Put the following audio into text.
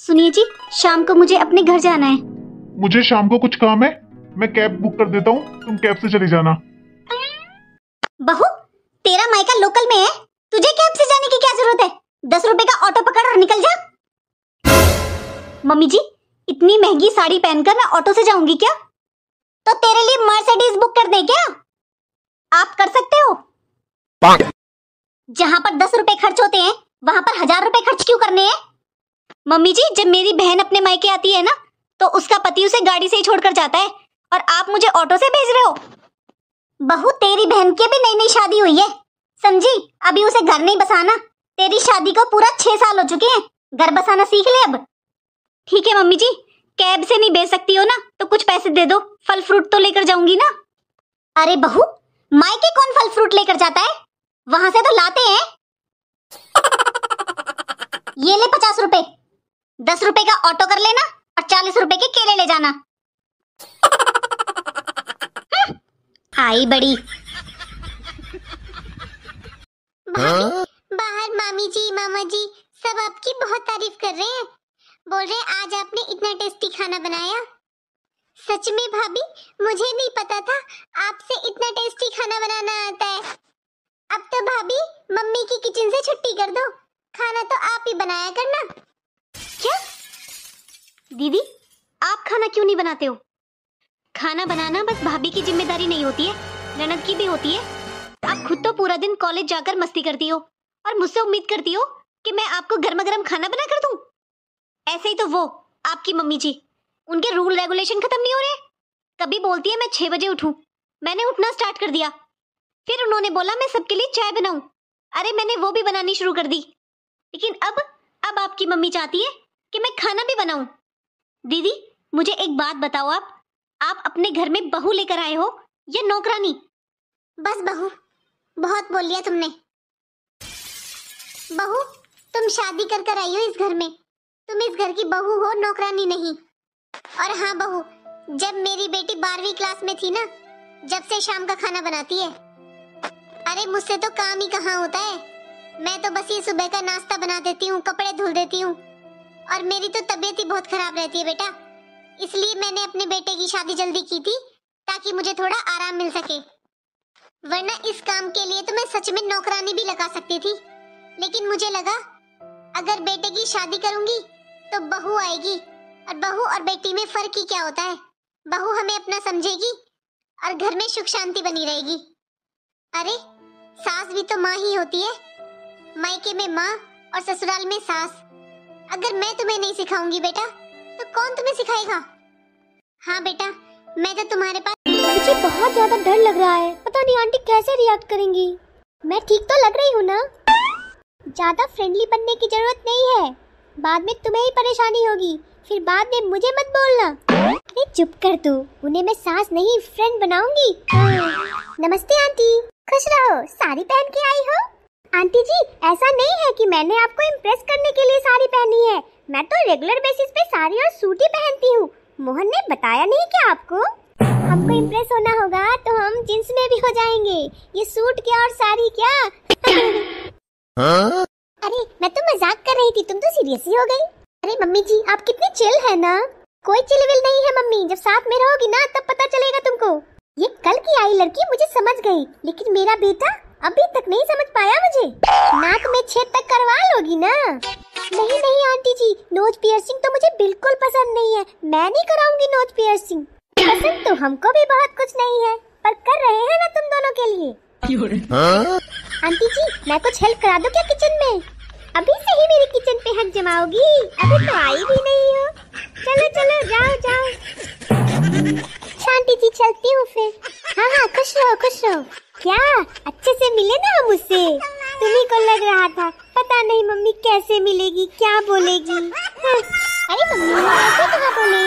सुनिए जी, शाम को मुझे अपने घर जाना है। मुझे शाम को कुछ काम है, मैं कैब बुक कर देता हूँ, तुम कैब से चली जाना। बहू, तेरा मायका लोकल में है, तुझे कैब से जाने की क्या जरूरत है? 10 रुपए का ऑटो पकड़ और निकल जा। मम्मी जी, इतनी महंगी साड़ी पहनकर मैं ऑटो से जाऊंगी क्या? तो तेरे लिए मर्सिडीज बुक कर दे क्या? आप कर सकते हो? जहां पर 10 रुपए खर्च होते हैं वहां पर 1000 रुपए खर्च क्यों करने हैं? मम्मी जी, जब मेरी बहन अपने मायके आती है ना, तो उसका पति उसे गाड़ी से ही छोड़कर जाता है और आप मुझे ऑटो से भेज रहे हो। बहू, तेरी बहन की भी नई नई शादी हुई है, समझी? अभी उसे घर नहीं बसाना। तेरी शादी को पूरा 6 साल हो चुके हैं, घर बसाना सीख ले अब। ठीक है मम्मी जी, कैब से नहीं भेज सकती हो ना, तो कुछ पैसे दे दो, फल फ्रूट तो लेकर जाऊंगी ना। अरे बहू, मायके कौन फल फ्रूट लेकर जाता है? वहां से तो लाते हैं। ये ले 50 रुपए, 10 रुपए का ऑटो कर लेना और 40 रुपए के केले ले जाना। आई बड़ी। बाहर मामी जी, मामा जी सब आपकी बहुत तारीफ कर रहे हैं, बोल रहे हैं आज आपने इतना टेस्टी खाना बनाया। सच में भाभी, मुझे नहीं पता था आपसे इतना टेस्टी खाना बनाना आता है। अब तो भाभी मम्मी की किचन से छुट्टी कर दो, खाना तो आप ही बनाया करना। क्या दीदी, आप खाना क्यों नहीं बनाते हो? खाना बनाना बस भाभी की जिम्मेदारी नहीं होती है, ननद की भी होती है। आप खुद तो पूरा दिन कॉलेज जाकर मस्ती करती हो और मुझसे उम्मीद करती हो कि मैं आपको गर्मा गर्म खाना बना कर दूं। ऐसे ही तो वो आपकी मम्मी जी, उनके रूल रेगुलेशन खत्म नहीं हो रहे। कभी बोलती है मैं 6 बजे उठूं, मैंने उठना स्टार्ट कर दिया। फिर उन्होंने बोला मैं सबके लिए चाय बनाऊं, अरे मैंने वो भी बनानी शुरू कर दी। लेकिन अब आपकी मम्मी चाहती है कि मैं खाना भी बनाऊं। दीदी, मुझे एक बात बताओ, आप अपने घर में बहू लेकर आए हो या नौकरानी? बस बहू, बहुत बोल लिया तुमने। बहू, तुम शादी कर आई हो इस घर में, तुम इस घर की बहू हो, नौकरानी नहीं। और हाँ बहू, जब मेरी बेटी 12वीं क्लास में थी ना, जब से शाम का खाना बनाती है। अरे मुझसे तो काम ही कहाँ होता है, मैं तो बस ये सुबह का नाश्ता बना देती हूँ, कपड़े धुल देती हूँ, और मेरी तो तबीयत ही बहुत खराब रहती है बेटा। इसलिए मैंने अपने बेटे की शादी जल्दी की थी ताकि मुझे थोड़ा आराम मिल सके, वरना इस काम के लिए तो मैं सच में नौकरानी भी लगा सकती थी। लेकिन मुझे लगा अगर बेटे की शादी करूंगी तो बहू आएगी, और बहू और बेटी में फर्क ही क्या होता है। बहू हमें अपना समझेगी और घर में सुख शांति बनी रहेगी। अरे सास भी तो माँ ही होती है, मायके में माँ और ससुराल में सास। अगर मैं तुम्हें नहीं सिखाऊंगी बेटा, तो कौन तुम्हें सिखाएगा? हाँ बेटा, मैं तो तुम्हारे पास। मुझे बहुत ज्यादा डर लग रहा है, पता नहीं आंटी कैसे रिएक्ट करेंगी। मैं ठीक तो लग रही हूँ ना? ज्यादा फ्रेंडली बनने की जरूरत नहीं है, बाद में तुम्हें ही परेशानी होगी, फिर बाद में मुझे मत बोलना। अरे चुप कर तू, उन्हें मैं सास नहीं फ्रेंड बनाऊंगी। नमस्ते आंटी, खुश रहो, साड़ी पहन के आई हो? आंटी जी, ऐसा नहीं है कि मैंने आपको इम्प्रेस करने के लिए साड़ी पहनी है, मैं तो रेगुलर बेसिस पे साड़ी और सूट ही पहनती हूँ। मोहन ने बताया नहीं क्या आपको? हमको इम्प्रेस होना होगा तो हम जींस में भी हो जाएंगे, ये सूट क्या और साड़ी क्या। अरे मैं तो मजाक कर रही थी, तुम तो सीरियस ही हो गई। अरे मम्मी जी, आप कितनी चिल है ना। कोई चिलविल नहीं है मम्मी, जब साथ में रहोगी ना तब पता चलेगा तुमको। ये कल की आई लड़की मुझे समझ गई, लेकिन मेरा बेटा अभी तक नहीं समझ पाया मुझे। नाक में छेद तक करवा लोगी ना? नहीं नहीं आंटी जी, नोज पियर्सिंग तो मुझे बिल्कुल पसंद नहीं है, मैं नहीं कराऊंगी नोज पियर्सिंग। पसंद तो हमको भी बहुत कुछ नहीं है, पर कर रहे हैं ना तुम दोनों के लिए। आंटी जी, मैं कुछ हेल्प करा दूं क्या किचन में? अभी से ही मेरी किचन पे हक जमाओगी? अभी तो आई भी नहीं हो। चलो चलो, जाओ जाओ। आंटी जी चलती हूँ फिर। हाँ हाँ, खुश रहो खुश रहो। क्या अच्छे से मिले ना हम उससे? तुम्ही को लग रहा था, पता नहीं मम्मी कैसे मिलेगी, क्या बोलेगी। अरे मम्मी ऐसे कहाँ बोले?